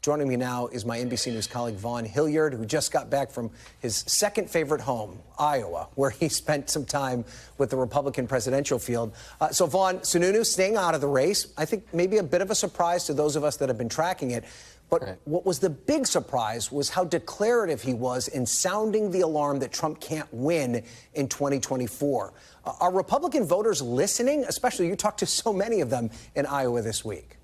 Joining me now is my NBC News colleague, Vaughn Hillyard, who just got back from his second favorite home, Iowa, where he spent some time with the Republican presidential field. So, Vaughn, Sununu staying out of the race, I think maybe a bit of a surprise to those of us that have been tracking it. But what was the big surprise was how declarative he was in sounding the alarm that Trump can't win in 2024. Are Republican voters listening? Especially, you talked to so many of them in Iowa this week.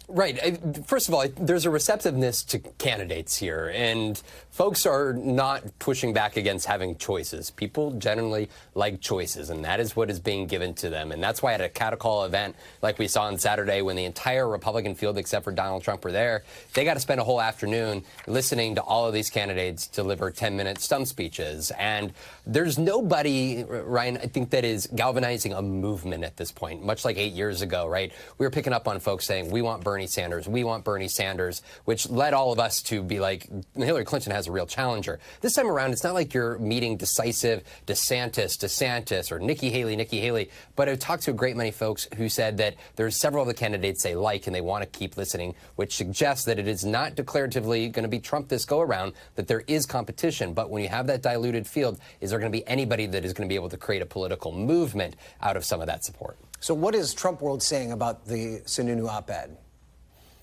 Right. First of all, there's a receptiveness to candidates here, and folks are not pushing back against having choices. People generally like choices, and that is what is being given to them. And that's why at a cattle call event like we saw on Saturday, when the entire Republican field except for Donald Trump were there, they got to spend a whole afternoon listening to all of these candidates deliver 10-minute stump speeches. And there's nobody, Ryan, I think, that is galvanizing a movement at this point, much like 8 years ago, right? We were picking up on folks saying, we want Bernie Sanders, we want Bernie Sanders, which led all of us to be like, Hillary Clinton has a real challenger. This time around, it's not like you're meeting decisive DeSantis, or Nikki Haley, but I've talked to a great many folks who said that there's several of the candidates they like and they want to keep listening, which suggests that it is not declaratively going to be Trump this go-around, that there is competition. But when you have that diluted field, is there going to be anybody that is going to be able to create a political movement out of some of that support? So what is Trump world saying about the Sununu op-ed?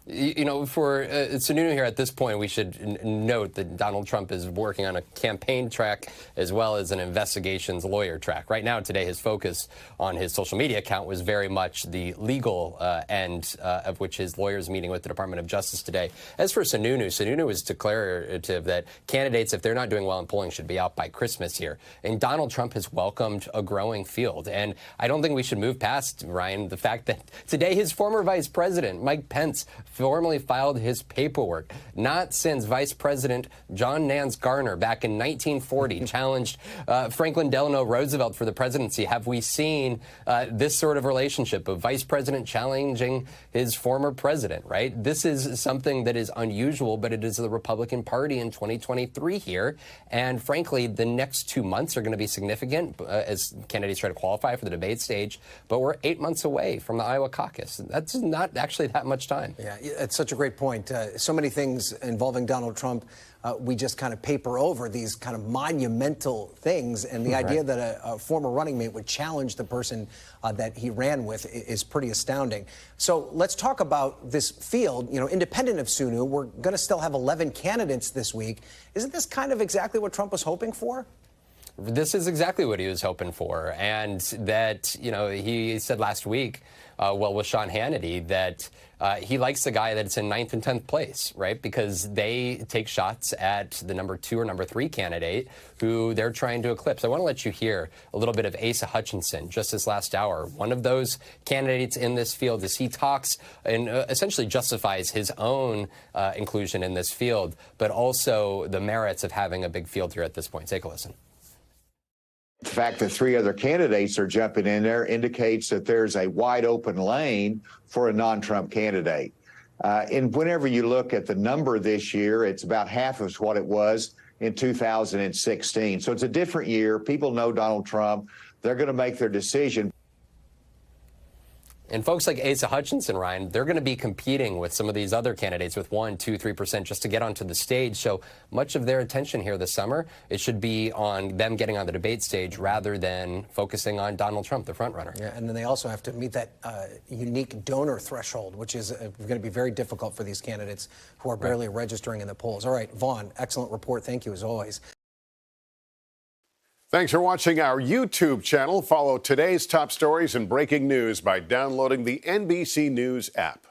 You know, for Sununu here at this point, we should note that Donald Trump is working on a campaign track as well as an investigations lawyer track. Right now, today, his focus on his social media account was very much the legal end of which his lawyer is meeting with the Department of Justice today. As for Sununu is declarative that candidates, if they're not doing well in polling, should be out by Christmas here. And Donald Trump has welcomed a growing field. And I don't think we should move past, Ryan, the fact that today his former Vice President, Mike Pence, formally filed his paperwork. Not since Vice President Nance Garner back in 1940 challenged Franklin Delano Roosevelt for the presidency have we seen this sort of relationship of Vice President challenging his former president, right? This is something that is unusual, but it is the Republican Party in 2023 here. And frankly, the next 2 months are going to be significant as candidates try to qualify for the debate stage. But we're 8 months away from the Iowa caucus. That's not actually that much time. Yeah. It's such a great point. So many things involving Donald Trump, we just kind of paper over these kind of monumental things. And the idea that a former running mate would challenge the person that he ran with is pretty astounding. So let's talk about this field. You know, independent of Sununu, we're going to still have 11 candidates this week. Isn't this kind of exactly what Trump was hoping for? This is exactly what he was hoping for. And that, you know, he said last week, with Sean Hannity, that he likes the guy that's in 9th and 10th place, right? Because they take shots at the number 2 or number 3 candidate who they're trying to eclipse. I want to let you hear a little bit of Asa Hutchinson just this last hour. One of those candidates in this field as he talks and essentially justifies his own inclusion in this field, but also the merits of having a big field here at this point. Take a listen. The fact that 3 other candidates are jumping in there indicates that there's a wide open lane for a non-Trump candidate. And whenever you look at the number this year, it's about half of what it was in 2016. So it's a different year. People know Donald Trump. They're going to make their decision. And folks like Asa Hutchinson, Ryan, they're going to be competing with some of these other candidates with 1%, 2%, 3% just to get onto the stage. So much of their attention here this summer, it should be on them getting on the debate stage rather than focusing on Donald Trump, the front runner. Yeah, and then they also have to meet that unique donor threshold, which is going to be very difficult for these candidates who are barely registering in the polls. All right, Vaughn, excellent report. Thank you as always. Thanks for watching our YouTube channel. Follow today's top stories and breaking news by downloading the NBC News app.